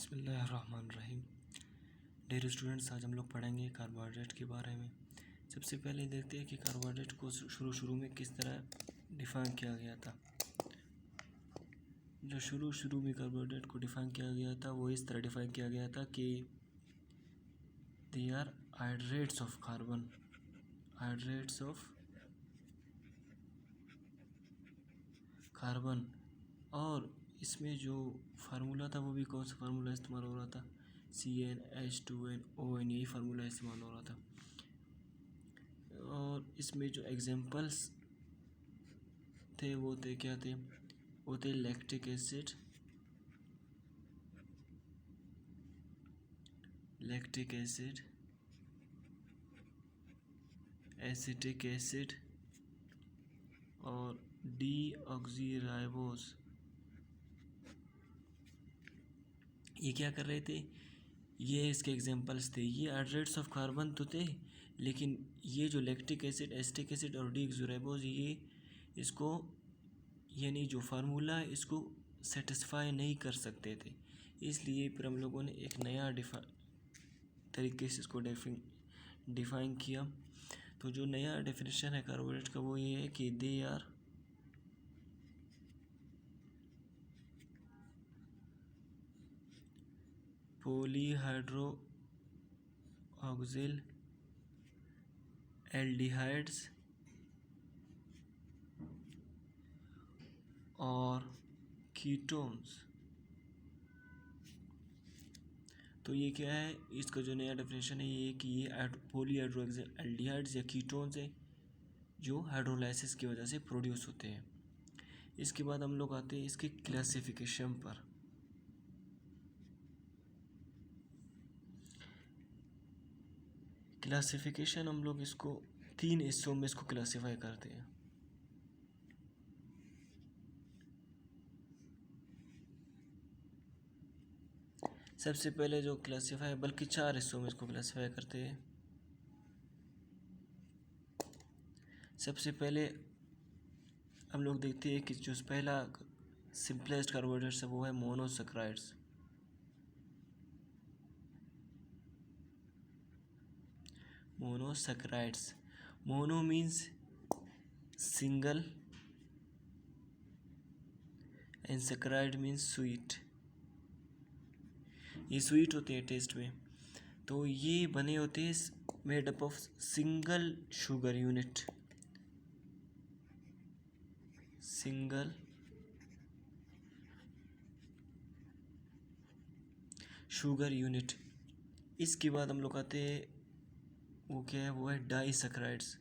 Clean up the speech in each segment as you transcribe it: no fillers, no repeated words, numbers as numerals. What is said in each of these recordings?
बिस्मिल्लाहिर्रहमानिर्रहीम। Dear students, आज हम लोग पढ़ेंगे कार्बोहाइड्रेट के बारे में। सबसे पहले देखते हैं कि कार्बोहाइड्रेट को शुरू में किस तरह डिफ़ाइन किया गया था। जो शुरू में कार्बोहाइड्रेट को डिफ़ाइन किया गया था वो इस तरह डिफ़ाइन किया गया था कि they are hydrates of carbon. और इसमें जो फार्मूला था वो भी कौन सा फार्मूला इस्तेमाल हो रहा था, CnH2nOn, यही फार्मूला इस्तेमाल हो रहा था। और इसमें जो एग्जांपल्स थे वो क्या थे, वो थे लैक्टिक एसिड, एसिटिक एसिड और डीऑक्सीराइबोस। ये क्या कर रहे थे, ये इसके एग्जांपल्स थे। ये हाइड्रेट्स ऑफ कार्बन तो थे, लेकिन ये जो लैक्टिक एसिड, एसिटिक एसिड और डीऑक्सीराइबोस, ये इसको यानी जो फार्मूला है इसको सेटिस्फाई नहीं कर सकते थे। इसलिए फिर हम लोगों ने एक नया तरीके से इसको डिफाइन किया। तो जो नया डेफिनेशन है कार्बोहाइड्रेट का वो ये है कि दे आर पॉलीहाइड्रोऑक्सिल एल्डिहाइड्स और कीटोन्स। तो ये क्या है, इसका जो नया डेफिनेशन है ये कि ये पॉलीहाइड्रोऑक्सिल एल्डिहाइड्स या कीटोन्स है जो हाइड्रोलाइसिस की वजह से प्रोड्यूस होते हैं। इसके बाद हम लोग आते हैं इसके क्लासिफिकेशन पर। क्लासिफिकेशन हम लोग इसको 3 हिस्सों में इसको क्लासिफाई करते हैं। सबसे पहले जो क्लासिफाई, बल्कि 4 हिस्सों में इसको क्लासिफाई करते हैं। सबसे पहले हम लोग देखते हैं कि जो पहला सिंपलेस्ट कार्बोहाइड्रेट्स है वो है monosaccharides. Mono means single and saccharide means sweet. ये स्वीट होते हैं टेस्ट में। तो ये बने होते हैं made up of single sugar unit. इसके बाद हम लोग आते हैं, वो क्या है, वो है डाइसैकराइड्स।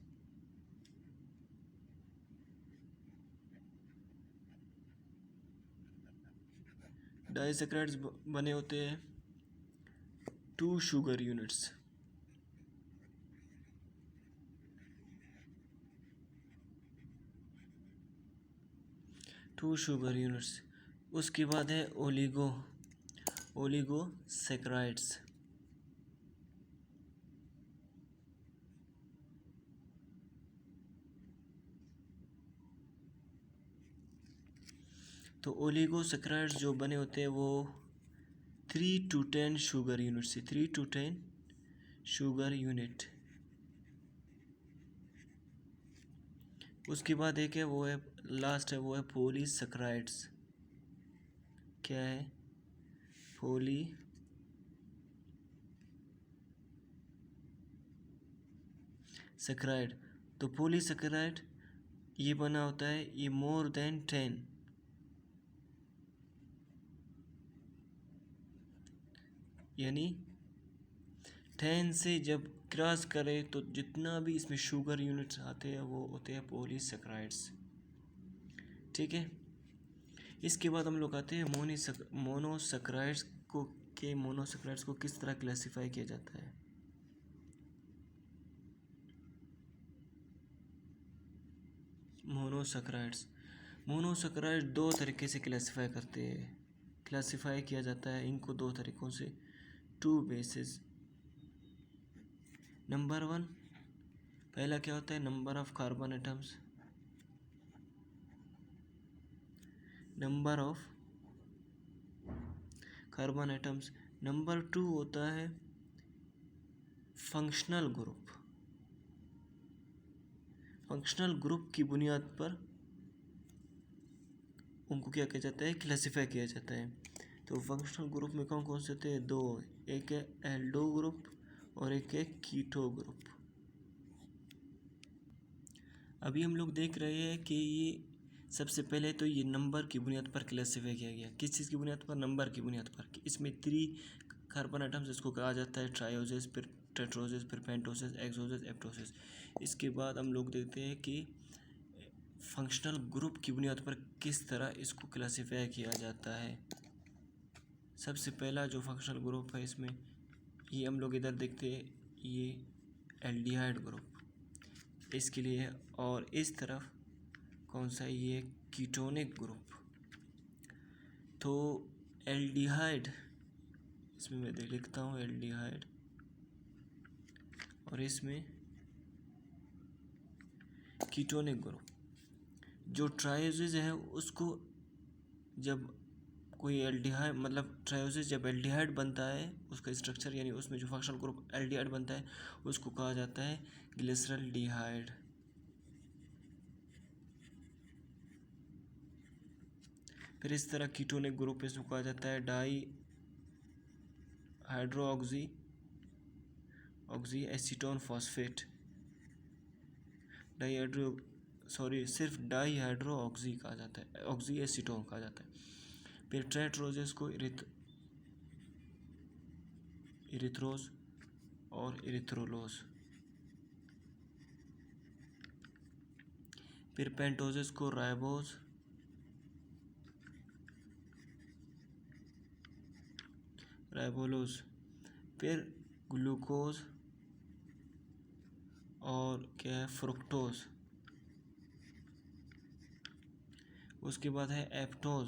डाइसैकराइड्स बने होते हैं 2 शुगर यूनिट्स। उसके बाद है ओलिगोसैकराइड्स। तो ओलिगोसैकराइड्स जो बने होते हैं वो 3 to 10 शुगर यूनिट। उसके बाद एक है, वो है लास्ट है, वो है पॉलीसैकराइड्स। क्या है, पॉलीसैकराइड। तो पॉलीसैकराइड ये बना होता है, ये मोर देन 10, यानी 10 से जब क्रॉस करे तो जितना भी इसमें शुगर यूनिट्स आते हैं वो होते हैं पॉलीसैकराइड्स। ठीक है। इसके बाद हम लोग आते हैं मोनोसैकराइड्स को किस तरह क्लासिफाई किया जाता है। मोनोसैकराइड 2 तरीके से क्लासिफाई किया जाता है इनको 2 तरीकों से, 2 बेसिस। नंबर 1, पहला क्या होता है, number of carbon atoms. Carbon atoms. Number 2 होता है फंक्शनल ग्रुप। फंक्शनल ग्रुप की बुनियाद पर उनको क्या किया जाता है, क्लासिफाई किया जाता है। तो फंक्शनल ग्रुप में कौन कौन से होते हैं, दो, एक है एल्डो ग्रुप और एक है कीटो ग्रुप। अभी हम लोग देख रहे हैं कि ये सबसे पहले तो ये नंबर की बुनियाद पर क्लासिफाई किया गया। किस चीज़ की बुनियाद पर, नंबर की बुनियाद पर। इसमें 3 कार्बन एटम्स, इसको कहा जाता है ट्रायोसिस, फिर टेट्रोसिस, फिर पेंटोसिस, एक्सोसिस, एप्टोसिस। इसके बाद हम लोग देखते हैं कि फंक्शनल ग्रुप की बुनियाद पर किस तरह इसको क्लासिफाई किया जाता है। सबसे पहला जो फंक्शनल ग्रुप है इसमें, ये हम लोग इधर देखते हैं, ये एल्डिहाइड ग्रुप इसके लिए है। और इस तरफ कौन सा, ये कीटोनिक ग्रुप। तो एल्डिहाइड, इसमें मैं लिखता हूँ एल्डिहाइड, और इसमें कीटोनिक ग्रुप। जो ट्रायोसिस है उसको, जब कोई एल्डिहाइड मतलब ट्रायोसिस जब एल्डिहाइड बनता है, उसका स्ट्रक्चर यानी उसमें जो फंक्शनल ग्रुप एल्डिहाइड बनता है उसको कहा जाता है ग्लिसरॉल्डिहाइड। फिर इस तरह कीटोनिक ग्रुप इसको कहा जाता है die hydro oxy acetone phosphate. सिर्फ डाई हाइड्रो ऑक्सी कहा जाता है, ऑक्सी एसीटोन कहा जाता है। फिर ट्रेट्रोजिस को इरिथ्रोज और इरिथ्रोलोज। फिर पेंटोजिस को राइबोलोज। फिर ग्लूकोज और क्या है, फ्रुक्टोज। उसके बाद है एप्टोज,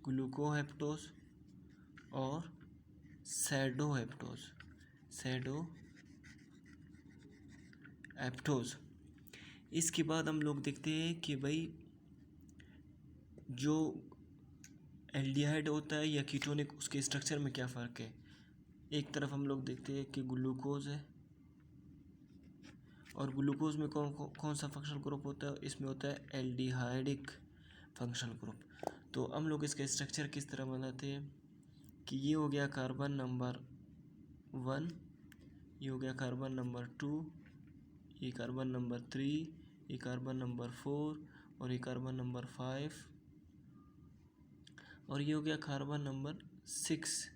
ग्लूकोहेप्टोज और एप्टोज। इसके बाद हम लोग देखते हैं कि भाई जो एल्डिहाइड होता है या कीटोनिक, उसके स्ट्रक्चर में क्या फ़र्क है। एक तरफ हम लोग देखते हैं कि ग्लूकोज है, और ग्लूकोज में कौन सा फंक्शनल ग्रुप होता है, इसमें होता है एल्डिहाइडिक फंक्शनल ग्रुप। तो हम लोग इसका स्ट्रक्चर किस तरह बनाते हैं कि ये हो गया कार्बन नंबर 1, ये हो गया कार्बन नंबर 2, ये कार्बन नंबर 3, ये कार्बन नंबर 4, और ये कार्बन नंबर 5, और ये हो गया कार्बन नंबर 6।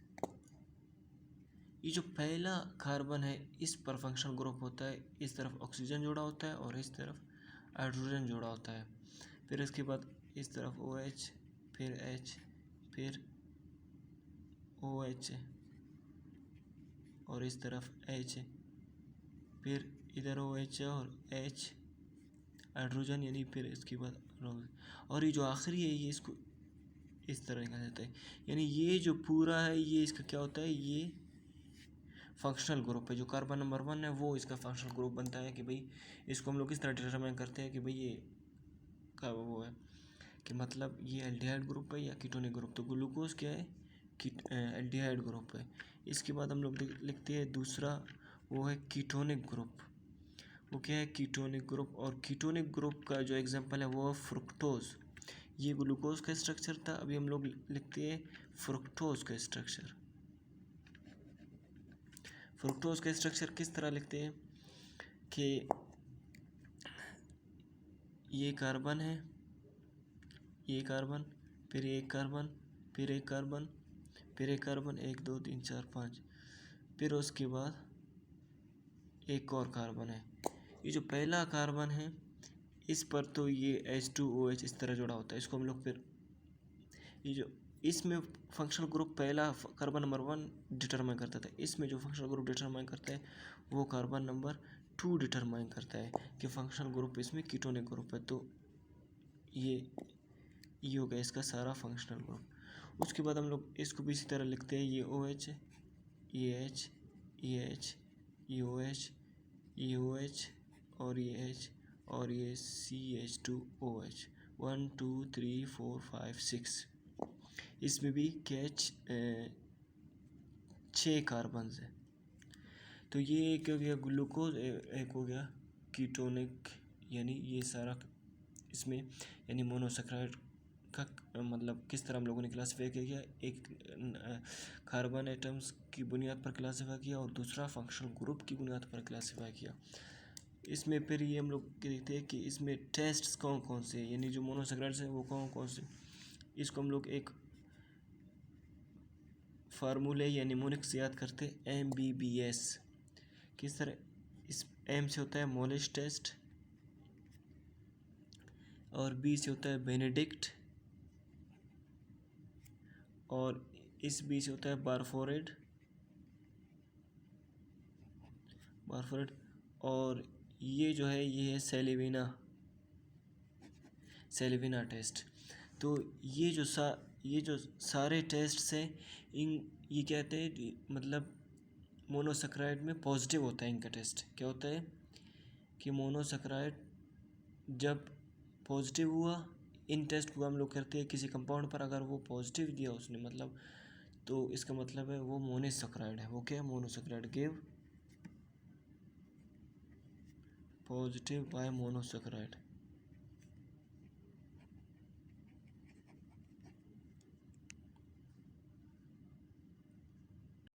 ये जो पहला कार्बन है इस पर फंक्शनल ग्रुप होता है, इस तरफ ऑक्सीजन जोड़ा होता है और इस तरफ हाइड्रोजन जोड़ा होता है। फिर इसके बाद इस तरफ OH, फिर H, फिर OH और इस तरफ H, फिर इधर OH और H हाइड्रोजन, यानी फिर इसके बाद और ये जो आखिरी है ये इसको इस तरह लिखा जाता है। यानी ये जो पूरा है ये इसका क्या होता है, ये फंक्शनल ग्रुप है। जो कार्बन नंबर 1 है वो इसका फंक्शनल ग्रुप बनता है कि भाई इसको हम लोग किस तरह डिटरमाइन करते हैं कि भाई ये का वो है कि मतलब ये एल्डिहाइड ग्रुप है या कीटोनिक ग्रुप। तो ग्लूकोज क्या है, एल्डिहाइड ग्रुप है। इसके बाद हम लोग लिखते हैं दूसरा, वो है कीटोनिक ग्रुप। वो क्या है, कीटोनिक ग्रुप। और कीटोनिक ग्रुप का जो एग्जांपल है वो है फ्रुक्टोज। ये ग्लूकोज का स्ट्रक्चर था, अभी हम लोग लिखते हैं फ्रुक्टोज का स्ट्रक्चर। फ्रुक्टोज का स्ट्रक्चर किस तरह लिखते हैं कि ये कार्बन है, ये कार्बन, फिर एक कार्बन, फिर एक कार्बन, फिर एक कार्बन, 1 2 3 4 5, फिर उसके बाद एक और कार्बन है। ये जो पहला कार्बन है इस पर तो ये H2OH इस तरह जुड़ा होता है। इसको हम लोग फिर ये जो इसमें फंक्शनल ग्रुप पहला कार्बन नंबर 1 डिटरमाइन करता था, इसमें जो फंक्शनल ग्रुप डिटरमाइन करता है वो कार्बन नंबर 2 डिटरमाइन करता है कि फंक्शनल ग्रुप इसमें कीटोनिक ग्रुप है। तो ये हो गया इसका सारा फंक्शनल ग्रुप। उसके बाद हम लोग इसको भी इसी तरह लिखते हैं, ये OH, ये H, ये H, ये OH, ये OH और ये H और ये CH2OH, 1 2 3 4 5 6। इसमें भी कैच 6 कार्बन है। तो ये एक हो गया ग्लूकोज, एक हो गया कीटोनिक, यानी ये सारा इसमें यानी मोनोसैकराइड का मतलब किस तरह हम लोगों ने क्लासीफाई किया, एक कार्बन एटम्स की बुनियाद पर क्लासीफाई किया और दूसरा फंक्शनल ग्रुप की बुनियाद पर क्लासीफाई किया। इसमें फिर ये हम लोग देखते हैं कि इसमें टेस्ट्स कौन कौन से, यानी जो मोनोसैकराइड्स हैं वो कौन कौन से, इसको हम लोग एक फार्मूले या निमोनिक से याद करते हैं, MBBS। किस तरह, इस M से होता है मोलिश टेस्ट, और B से होता है बेनेडिक्ट, और इस B से होता है बारफोरेड, और ये जो है ये है सेलिविना टेस्ट। तो ये जो सारे टेस्ट हैं, ये कहते हैं मतलब मोनोसैकराइड में पॉजिटिव होता है इनका टेस्ट। क्या होता है कि मोनोसैकराइड जब पॉजिटिव हुआ, इन टेस्ट को हम लोग करते हैं किसी कंपाउंड पर, अगर वो पॉजिटिव दिया उसने मतलब, तो इसका मतलब है वो मोनोसैकराइड है। वो क्या है, monosaccharide, give positive by monosaccharide.